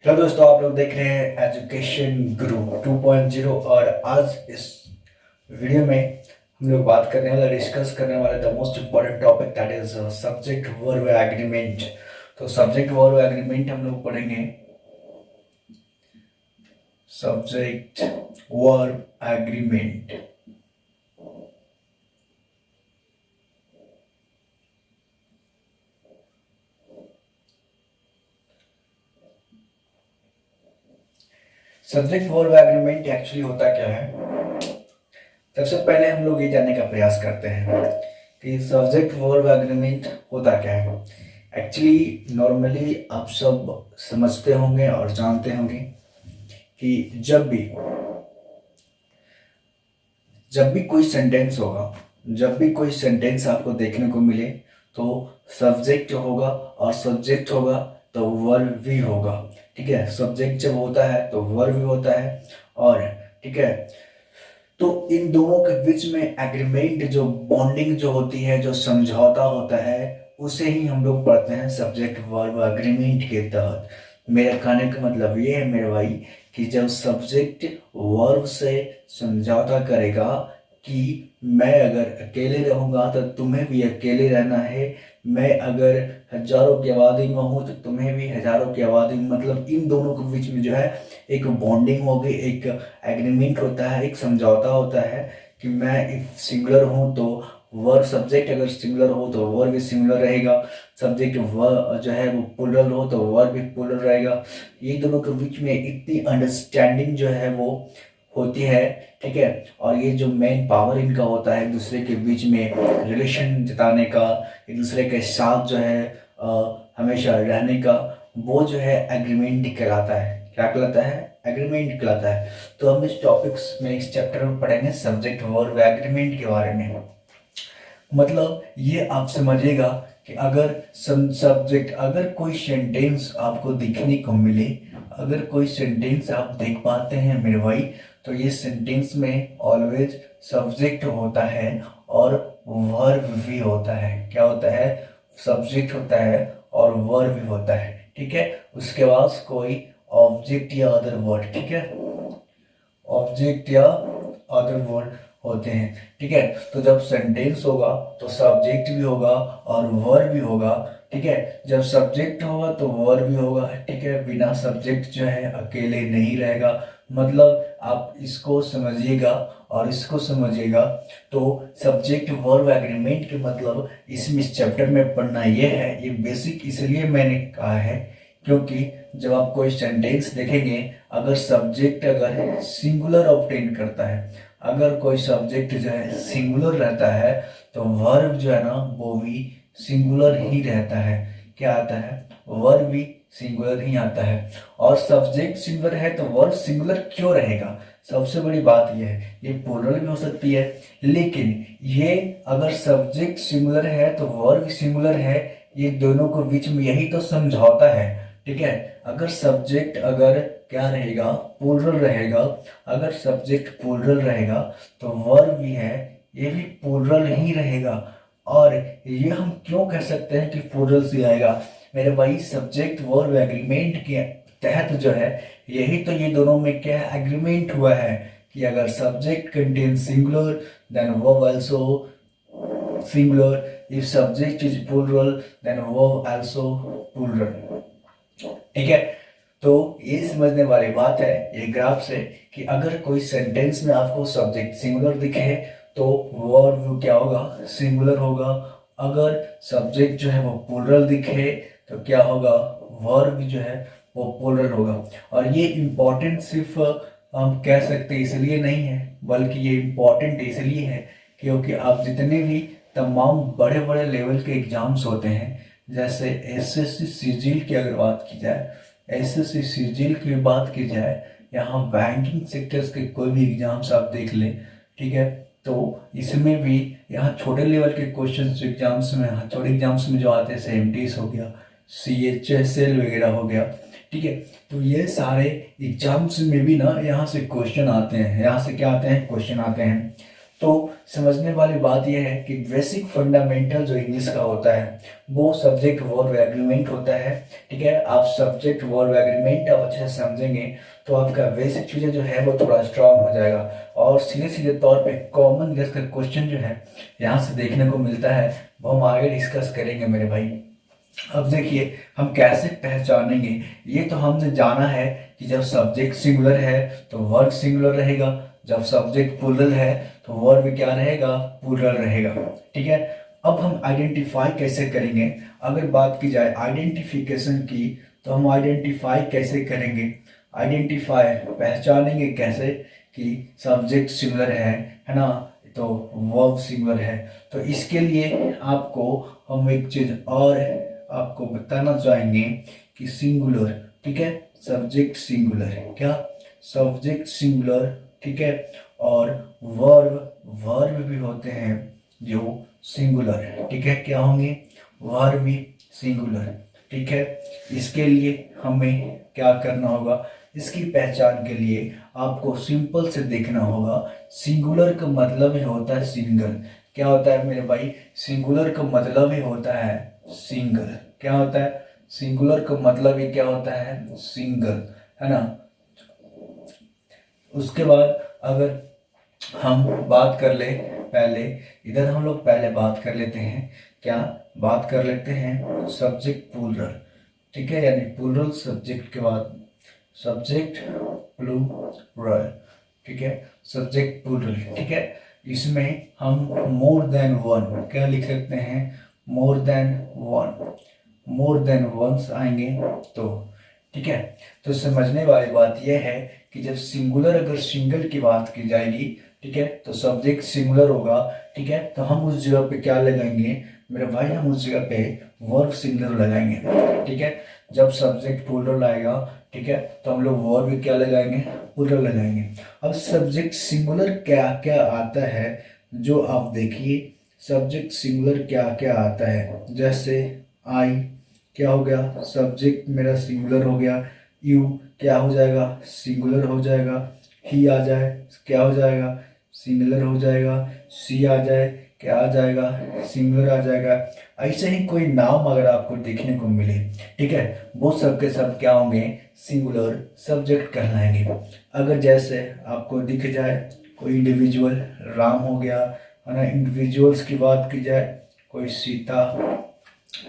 Hello दोस्तों, आप लोग देख रहे हैं एजुकेशन गुरु 2.0। और आज इस वीडियो में हम लोग बात करने वाले डिस्कस करने वाले the most important topic that is subject verb agreement. तो सब्जेक्ट वर्ब एग्रीमेंट हम लोग पढ़ेंगे। Subject verb agreement. Subject verb agreement actually होता क्या है। सबसे पहले हम लोग ये जानने का प्रयास करते हैं कि सब्जेक्ट वर्ब एग्रीमेंट होता क्या है। एक्चुअली नॉर्मली आप सब समझते होंगे और जानते होंगे कि जब भी कोई सेंटेंस होगा, जब भी कोई सेंटेंस आपको देखने को मिले तो सब्जेक्ट होगा और सब्जेक्ट होगा तो वर्ब भी होगा। ठीक है, सब्जेक्ट जब होता है तो वर्ब भी होता है। और ठीक है, तो इन दोनों के बीच में एग्रीमेंट, जो बॉन्डिंग जो होती है, जो समझौता होता है, उसे ही हम लोग पढ़ते हैं सब्जेक्ट वर्ब एग्रीमेंट के तहत। मेरा कहने का मतलब ये है मेरे भाई कि जब सब्जेक्ट वर्ब से समझौता करेगा कि मैं अगर अकेले रहूंगा तो तुम्हें भी अकेले रहना है, मैं अगर हजारों की आबादी में हूँ तो तुम्हें भी हजारों की आबादी में, मतलब इन दोनों के बीच में जो है एक बॉन्डिंग होगी, एक एग्रीमेंट होता है, एक समझौता होता है कि मैं इफ सिंगुलर हूँ तो वर्ब, सब्जेक्ट अगर सिंगुलर हो तो वर्ब भी सिंगुलर रहेगा, सब्जेक्ट वर्ब जो है वो प्लुरल हो तो वर्ब भी प्लुरल रहेगा। ये दोनों के बीच में इतनी अंडरस्टैंडिंग जो है वो होती है। ठीक है, और ये जो मेन पावर इनका होता है एक दूसरे के बीच में रिलेशन जताने का, एक दूसरे के साथ जो है हमेशा रहने का, वो जो है एग्रीमेंट कहलाता है। क्या कहलाता है? एग्रीमेंट कहलाता है। तो हम इस टॉपिक्स में, इस चैप्टर में पढ़ेंगे सब्जेक्ट वर्ब एग्रीमेंट के बारे में। मतलब ये आप समझिएगा कि अगर सब्जेक्ट, अगर कोई सेंटेंस आपको दिखने को मिले, अगर कोई सेंटेंस आप देख पाते हैं मेरे भाई, तो ये सेंटेंस में ऑलवेज सब्जेक्ट होता है और वर्ब भी होता है। क्या होता है? सब्जेक्ट होता है और वर्ब भी होता है। ठीक है, उसके बाद कोई ऑब्जेक्ट या अदर वर्ड, ठीक है, ऑब्जेक्ट या अदर वर्ड होते हैं। ठीक है, तो जब सेंटेंस होगा तो सब्जेक्ट भी होगा और वर्ब भी होगा। ठीक है, जब सब्जेक्ट होगा तो वर्ब भी होगा। ठीक है, बिना सब्जेक्ट जो है अकेले नहीं रहेगा। मतलब आप इसको समझिएगा और इसको समझिएगा। तो सब्जेक्ट वर्ब एग्रीमेंट के मतलब इसमें, इस चैप्टर में पढ़ना ये है, ये बेसिक इसलिए मैंने कहा है क्योंकि जब आप कोई सेंटेंस देखेंगे, अगर सब्जेक्ट अगर सिंगुलर ऑब्टेन करता है, अगर कोई सब्जेक्ट जो है सिंगुलर रहता है तो वर्ब जो है ना वो भी सिंगुलर ही रहता है। क्या आता है? वर्ब भी सिंगुलर ही आता है। और सब्जेक्ट सिंगुलर है तो वर्ब सिंगुलर क्यों रहेगा? सबसे बड़ी बात यह है, ये प्लुरल भी हो सकती है, लेकिन ये अगर सब्जेक्ट सिंगुलर है तो वर्ब सिंगुलर है, ये दोनों के बीच में यही तो समझौता है। ठीक है, अगर सब्जेक्ट अगर क्या रहेगा? प्लुरल रहेगा। अगर सब्जेक्ट प्लुरल रहेगा तो वर्ब भी है, ये भी प्लुरल ही रहेगा। और ये हम क्यों कह सकते हैं कि प्लुरल से आएगा? मेरे भाई सब्जेक्ट वर्ब एग्रीमेंट के तहत जो है, यही तो ये दोनों में क्या एग्रीमेंट हुआ है कि अगर subject contain singular then verb also singular, if subject is plural then verb also plural। ठीक है, तो ये समझने वाली बात है ये ग्राफ से कि अगर कोई सेंटेंस में आपको सब्जेक्ट सिंगुलर दिखे तो वर्ब क्या होगा? सिंगुलर होगा। अगर सब्जेक्ट जो है वो प्लुरल दिखे तो क्या होगा? वर्ब जो है वो प्लुरल होगा। और ये इम्पोर्टेंट सिर्फ हम कह सकते इसलिए नहीं है, बल्कि ये इम्पोर्टेंट इसलिए है क्योंकि आप जितने भी तमाम बड़े बड़े लेवल के एग्जाम्स होते हैं, जैसे एसएससी सीजीएल की अगर बात की जाए, एसएससी सीजीएल की बात की जाए, यहाँ बैंकिंग सेक्टर्स के कोई भी एग्जाम्स आप देख लें, ठीक है, तो इसमें भी यहाँ छोटे लेवल के क्वेश्चन एग्जाम्स में, छोटे एग्जाम्स में जो आते हैं सेमटीज हो गया, CHSL वगैरह हो गया। ठीक है, तो ये सारे एग्जाम्स में भी ना यहाँ से क्वेश्चन आते हैं। यहाँ से क्या आते हैं? क्वेश्चन आते हैं। तो समझने वाली बात यह है कि बेसिक फंडामेंटल जो इंग्लिश का होता है वो सब्जेक्ट वर्ब एग्रीमेंट होता है। ठीक है, आप सब्जेक्ट वर्ब एग्रीमेंट आप अच्छे से समझेंगे तो आपका बेसिक चीज़ें जो है वो थोड़ा स्ट्रांग हो जाएगा। और सीधे सीधे तौर पे कॉमन इंग्लिश का क्वेश्चन जो है यहाँ से देखने को मिलता है, वो हम आगे डिस्कस करेंगे मेरे भाई। अब देखिए हम कैसे पहचानेंगे, ये तो हमने जाना है कि जब सब्जेक्ट सिंगुलर है तो वर्ब सिंगुलर रहेगा, जब सब्जेक्ट प्लूरल है तो वर्ब क्या रहेगा, प्लूरल रहेगा। ठीक है, अब हम आइडेंटिफाई कैसे करेंगे, अगर बात की जाए आइडेंटिफिकेशन की तो हम आइडेंटिफाई कैसे करेंगे, आइडेंटिफाई पहचानेंगे कैसे कि सब्जेक्ट सिंगुलर है ना, तो वर्ब सिंगुलर है। तो इसके लिए आपको हम एक चीज और आपको बताना चाहेंगे कि सिंगुलर, ठीक है, सब्जेक्ट सिंगुलर, क्या सब्जेक्ट सिंगुलर, ठीक है, और वर्ब वर्ब भी होते हैं जो सिंगुलर, ठीक है, क्या होंगे, वर्ब भी सिंगुलर। ठीक है, इसके लिए हमें क्या करना होगा, इसकी पहचान के लिए आपको सिंपल से देखना होगा। सिंगुलर का मतलब ही होता है सिंगल, क्या होता है मेरे भाई, सिंगुलर का मतलब ही होता है सिंगल, क्या होता है, सिंगुलर का मतलब ही क्या होता है, सिंगल, है ना। उसके बाद अगर हम बात कर ले, पहले इधर हम लोग पहले बात कर लेते हैं, क्या बात कर लेते हैं सब्जेक्ट प्लूरल, ठीक है, यानी प्लूरल सब्जेक्ट के बाद सब्जेक्ट प्लूरल, ठीक है, सब्जेक्ट प्लूरल, ठीक है, इसमें हम मोर देन वन क्या लिख सकते हैं, more than one, more than ones आएंगे तो, ठीक है। तो समझने वाली बात यह है कि जब सिंगुलर अगर सिंगल की बात की जाएगी, ठीक है, तो सब्जेक्ट सिंगुलर होगा, ठीक है, तो हम उस जगह पे क्या लगाएंगे मेरे भाई, हम उस जगह पे वर्ब सिंगुलर लगाएंगे। ठीक है, जब सब्जेक्ट प्लूरल आएगा, ठीक है, तो हम लोग वर्ब क्या लगाएंगे, प्लूरल लगाएंगे। अब सब्जेक्ट सिंगुलर क्या क्या आता है, जो आप देखिए सब्जेक्ट सिंगुलर क्या क्या आता है, जैसे आई क्या हो गया, सब्जेक्ट मेरा सिंगुलर हो गया, यू क्या हो जाएगा, सिंगुलर हो जाएगा, ही आ जाए क्या हो जाएगा, सिंगुलर हो जाएगा, सी आ जाए क्या आ जाएगा, सिंगुलर आ जाएगा। ऐसे ही कोई नाम अगर आपको देखने को मिले, ठीक है, वो सब के सब क्या होंगे, सिंगुलर सब्जेक्ट कहलाएंगे। अगर जैसे आपको दिख जाए कोई इंडिविजुअल, राम हो गया, है ना, इंडिविजुअल्स की बात की जाए कोई सीता,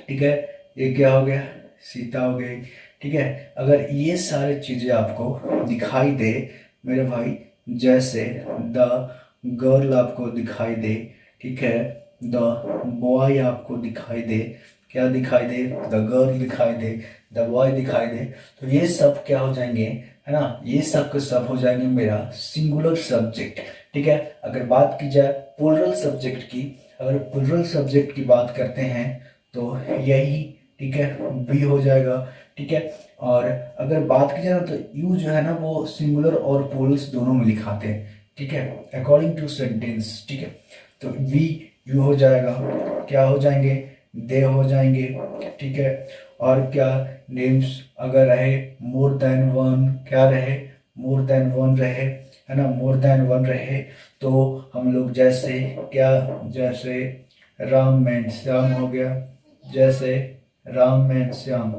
ठीक है, ये क्या हो गया, सीता हो गई, ठीक है। अगर ये सारी चीज़ें आपको दिखाई दे मेरे भाई, जैसे द गर्ल आपको दिखाई दे, ठीक है, द बॉय आपको दिखाई दे, क्या दिखाई दे, द गर्ल दिखाई दे, द बॉय दिखाई दे, तो ये सब क्या हो जाएंगे, है ना, ये सब के सब हो जाएंगे मेरा सिंगुलर सब्जेक्ट। ठीक है, अगर बात की जाए प्लूरल सब्जेक्ट की, अगर प्लूरल सब्जेक्ट की बात करते हैं तो यही, ठीक है, बी हो जाएगा, ठीक है। और अगर बात की जाए तो यू जो है ना वो सिंगुलर और प्लूरल्स दोनों में लिखाते हैं, ठीक है, अकॉर्डिंग टू सेंटेंस, ठीक है। तो वी यू हो जाएगा, क्या हो जाएंगे, दे हो जाएंगे, ठीक है। और क्या नेम्स अगर रहे मोर देन वन, क्या रहे, मोर देन वन रहे, है ना, मोर देन वन रहे, तो हम लोग जैसे क्या, जैसे राम एंड श्याम हो गया, जैसे राम एंड श्याम,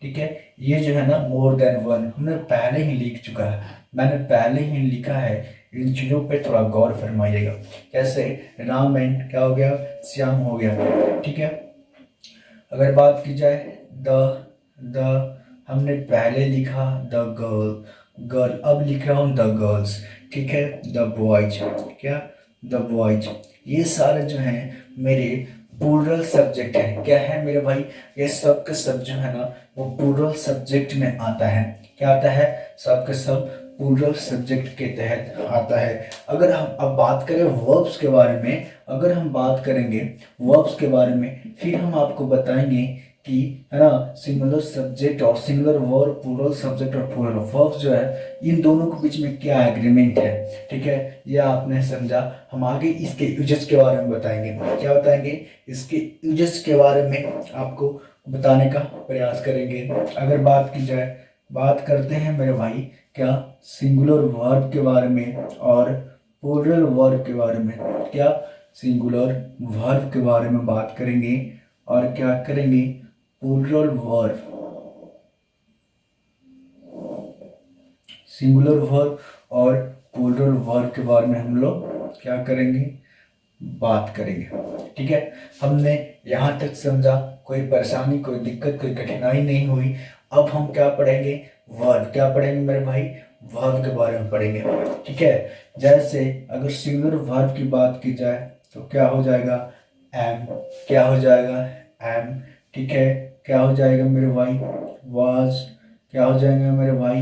ठीक है। ये जो है ना मोर देन वन हमने पहले ही लिख चुका है, मैंने पहले ही लिखा है, इन चीज़ों पे थोड़ा गौर फरमाइएगा। जैसे राम एंड क्या हो गया, श्याम हो गया, ठीक है। अगर बात की जाए द हमने पहले लिखा द गर्ल, गर्ल, अब लिख रहा हूँ द गर्ल्स, ठीक है, द बॉयज, क्या, द बॉयज। ये सारे जो हैं मेरे प्लूरल सब्जेक्ट है, क्या है मेरे भाई, ये सब के सब जो है ना वो प्लूरल सब्जेक्ट में आता है, क्या आता है, सब के सब प्लूरल सब्जेक्ट के तहत आता है। अगर हम अब बात करें वर्ब्स के बारे में, अगर हम बात करेंगे वर्ब्स के बारे में, फिर हम आपको बताएंगे कि, है ना, सिंगुलर सब्जेक्ट और सिंगुलर वर्ब, प्लूरल सब्जेक्ट और प्लूरल वर्ब्स जो है इन दोनों के बीच में क्या एग्रीमेंट है, ठीक है, ये आपने समझा। हम आगे इसके यूजेस के बारे में बताएंगे, क्या बताएंगे, इसके यूजेस के बारे में आपको बताने का प्रयास करेंगे। अगर बात की जाए, बात करते हैं मेरे भाई क्या, सिंगुलर वर्ब के बारे में और प्लूरल वर्ब के बारे में, क्या सिंगुलर वर्ब के बारे में बात करेंगे। और क्या करेंगे, प्लूरल वर्ब, सिंगुलर वर्ब और प्लूरल वर्ब के बारे में हम लोग क्या करेंगे, बात करेंगे। ठीक है, हमने यहाँ तक समझा, कोई परेशानी, कोई दिक्कत, कोई कठिनाई नहीं हुई। अब हम क्या पढ़ेंगे, वर्ब। क्या पढ़ेंगे मेरे भाई, वर्ब के बारे में पढ़ेंगे। ठीक है, जैसे अगर सिंगुलर वर्ब की बात की जाए तो क्या हो जाएगा, एम। क्या हो जाएगा, एम। ठीक है, क्या हो जाएगा मेरे भाई, वाज। क्या हो जाएगा मेरे भाई,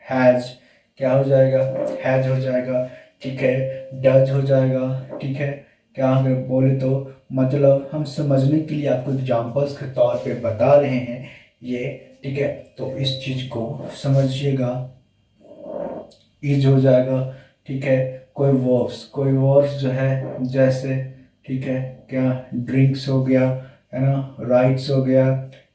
हैज। क्या हो जाएगा, हैज हो जाएगा। ठीक है, डज हो जाएगा। ठीक है, क्या अगर बोले तो मतलब हम समझने के लिए आपको एग्जाम्पल्स के तौर पे बता रहे हैं ये। ठीक है, तो इस चीज को समझिएगा। इज हो जाएगा। ठीक है, कोई वर्ब्स जो है जैसे, ठीक है, क्या ड्रिंक्स हो गया, है ना, राइट्स हो गया।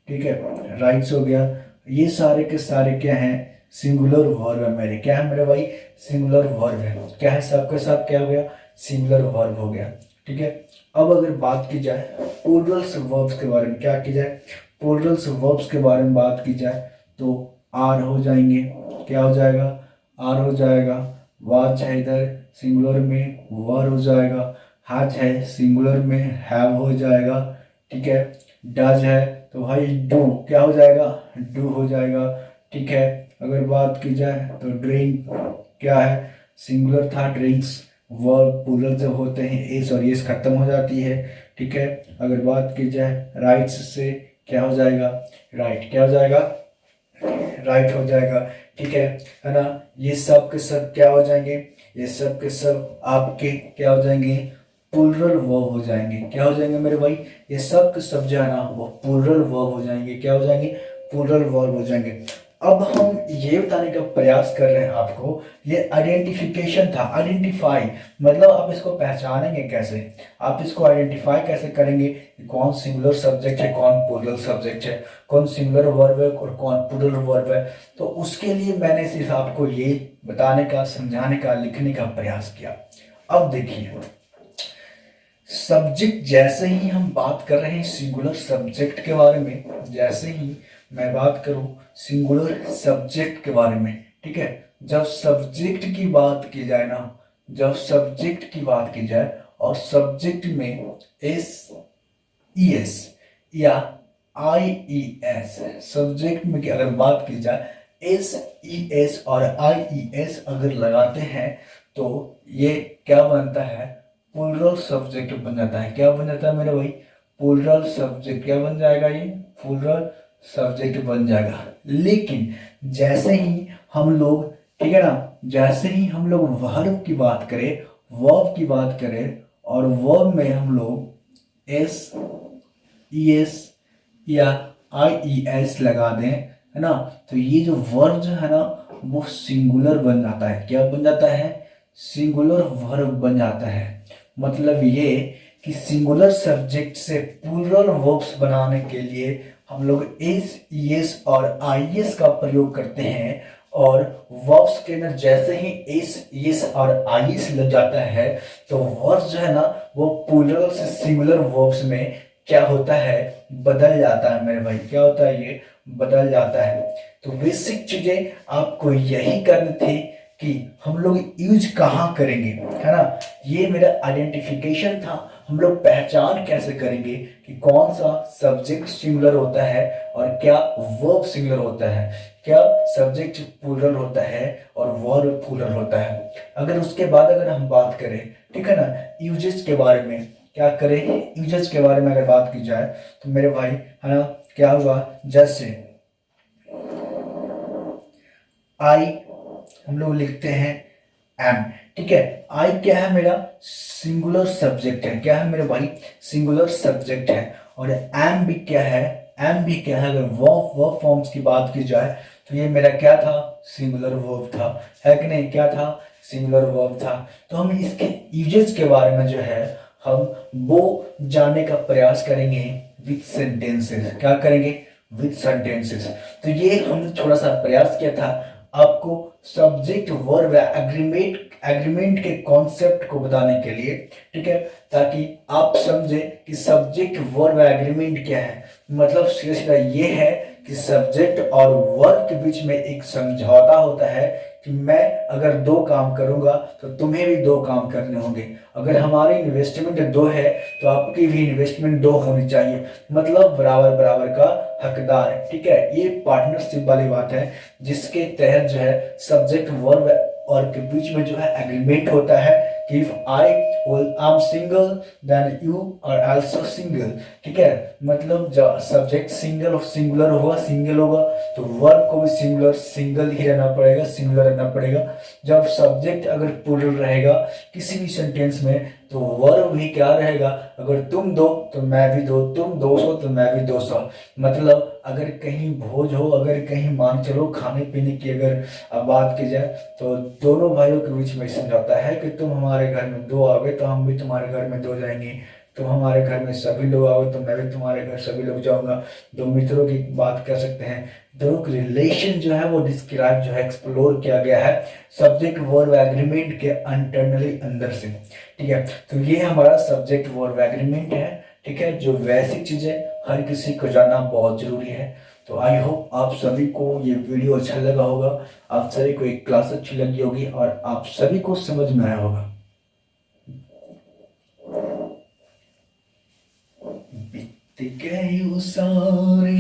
ठीक है, राइट्स हो गया। ये सारे के सारे क्या हैं, सिंगुलर वर्ब है मेरे। क्या है मेरे भाई, सिंगुलर वर्ब है। क्या है, सबके साथ क्या हो गया, सिंगुलर वर्ब हो गया। ठीक है, अब अगर बात की जाए प्लूरल वर्ब्स के बारे में, क्या की जाए, प्लूरल वर्ब्स के बारे में बात की जाए तो आर हो जाएंगे। क्या हो जाएगा, आर हो जाएगा। वाच है इधर सिंगुलर में, वर हो जाएगा। हैज है सिंगुलर में, हैव हो जाएगा। ठीक है, डज है तो भाई डू क्या हो जाएगा, डू हो जाएगा। ठीक है, अगर बात की जाए तो ड्रिंक क्या है, सिंगुलर था ड्रिंक्स, वर्ब प्लूरल जब होते हैं एस और एस खत्म हो जाती है। ठीक है, अगर बात की जाए राइट्स से क्या हो जाएगा, राइट। क्या हो जाएगा, राइट हो जाएगा। ठीक है ना, ये सब के सब क्या हो जाएंगे, ये सब के सब आपके क्या हो जाएंगे, प्लूरल वर्ब हो जाएंगे। क्या हो जाएंगे मेरे भाई, ये सब के सब जो है ना वो प्लूरल वर्ब हो जाएंगे। क्या हो जाएंगे, प्लूरल वर्ब हो जाएंगे। अब हम ये बताने का प्रयास कर रहे हैं आपको, ये आइडेंटिफिकेशन था, आइडेंटिफाई मतलब आप इसको पहचानेंगे कैसे, आप इसको आइडेंटिफाई कैसे करेंगे, कौन सिंगुलर सब्जेक्ट है, कौन प्लूरल सब्जेक्ट है, कौन सिंगुलर वर्ब है और कौन प्लूरल वर्ब है। तो उसके लिए मैंने सिर्फ आपको ये बताने का, समझाने का, लिखने का प्रयास किया। अब देखिए, सब्जेक्ट जैसे ही हम बात कर रहे हैं सिंगुलर सब्जेक्ट के बारे में, जैसे ही मैं बात करूं सिंगुलर सब्जेक्ट के बारे में, ठीक है, जब सब्जेक्ट की बात की जाए ना, जब सब्जेक्ट की बात की जाए और सब्जेक्ट में एस ई एस या आई ई एस, सब्जेक्ट में की अगर बात की जाए एस ई एस और आई ई एस अगर लगाते हैं तो ये क्या बनता है, प्लूरल सब्जेक्ट बन जाता है। क्या बन जाता है मेरे भाई, प्लूरल सब्जेक्ट। क्या बन जाएगा, ये प्लूरल सब्जेक्ट बन जाएगा। लेकिन जैसे ही हम लोग, ठीक है ना, जैसे ही हम लोग वर्ब की बात करें, वर्ब की बात करें और वर्ब में हम लोग एस ई एस या आई ई एस लगा दें, है ना, तो ये जो वर्ब जो है ना वो सिंगुलर बन जाता है। क्या बन जाता है, सिंगुलर वर्ब बन जाता है। मतलब ये कि सिंगुलर सब्जेक्ट से प्लूरल वर्ब्स बनाने के लिए हम लोग एस ई एस और आई एस का प्रयोग करते हैं और वर्ब्स के अंदर जैसे ही एस एस और आई एस लग जाता है तो वर्ब्स जो है ना वो प्लूरल से सिंगुलर वर्ब्स में क्या होता है, बदल जाता है मेरे भाई। क्या होता है, ये बदल जाता है। तो बेसिक चीजें आपको यही करनी थी कि हम लोग यूज कहाँ करेंगे, है ना, ये मेरा आइडेंटिफिकेशन था। हम लोग पहचान कैसे करेंगे कि कौन सा सब्जेक्ट सिंगुलर होता है और क्या वर्ब सिंगुलर होता है, क्या सब्जेक्ट प्लूरल होता है और वर्ब प्लूरल होता है। अगर उसके बाद अगर हम बात करें, ठीक है ना, यूजेस के बारे में, क्या करें, यूजेस के बारे में अगर बात की जाए तो मेरे भाई, है ना, क्या हुआ, जैसे आई हम लोग लिखते हैं एम, ठीक है, आई क्या है मेरा, सिंगुलर सब्जेक्ट है। क्या है मेरे भाई, सिंगुलर सब्जेक्ट है। और एम भी क्या है, एम भी क्या है, अगर वर्ब फॉर्म्स की बात की जाए तो ये मेरा क्या था, सिंगुलर वर्ब था, है कि नहीं, क्या था, सिंगुलर वर्ब था। तो हम इसके यूजेस के बारे में जो है हम वो जानने का प्रयास करेंगे विथ सेंटेंसेस। क्या करेंगे, विथ सेंटेंसेस। तो ये हमने थोड़ा सा प्रयास किया था। आपको सब्जेक्ट वर्ब एग्रीमेंट के कॉन्सेप्ट को बताने के लिए, ठीक है, ताकि आप समझे कि सब्जेक्ट वर्ब एग्रीमेंट क्या है। मतलब सीधा ये है कि सब्जेक्ट और वर्ब के बीच में एक समझौता होता है कि मैं अगर दो काम करूंगा तो तुम्हें भी दो काम करने होंगे। अगर हमारी इन्वेस्टमेंट दो है तो आपकी भी इन्वेस्टमेंट दो होनी चाहिए, मतलब बराबर बराबर का हकदार, ठीक है। ये पार्टनरशिप वाली बात है जिसके तहत जो है सब्जेक्ट वर्ब और के बीच में जो है एग्रीमेंट होता है कि if I am single then you are also single, ठीक है। मतलब जब सब्जेक्ट सिंगल और सिंगुलर होगा, सिंगल होगा तो वर्ब को भी सिंगुलर सिंगल ही रहना पड़ेगा, सिंगुलर रहना पड़ेगा। जब सब्जेक्ट अगर प्लूरल रहेगा किसी भी सेंटेंस में तो वर्ब भी क्या रहेगा, अगर तुम दो तो मैं भी दो, तुम 200 तो मैं भी 200। मतलब अगर कहीं भोज हो, अगर कहीं मान चलो खाने पीने की अगर बात की जाए तो दोनों भाइयों के बीच में समझौता है कि तुम हमारे घर में दो आओगे तो हम भी तुम्हारे घर में दो जाएंगे, तुम हमारे घर में सभी लोग आओगे तो मैं भी तुम्हारे घर सभी लोग जाऊंगा। दो मित्रों की बात कर सकते हैं, दोनों की रिलेशन जो है वो डिस्क्राइब जो है एक्सप्लोर किया गया है सब्जेक्ट वर्ब एग्रीमेंट के इंटरनली अंदर से, ठीक है। तो ये हमारा सब्जेक्ट वर्ब एग्रीमेंट है, ठीक है, जो वैसी चीजें हर किसी को जानना बहुत जरूरी है। तो आई होप आप सभी को ये वीडियो अच्छा लगा होगा, आप सभी को एक क्लास अच्छी लगी होगी और आप सभी को समझ में आया होगा। बीत गए वो सारे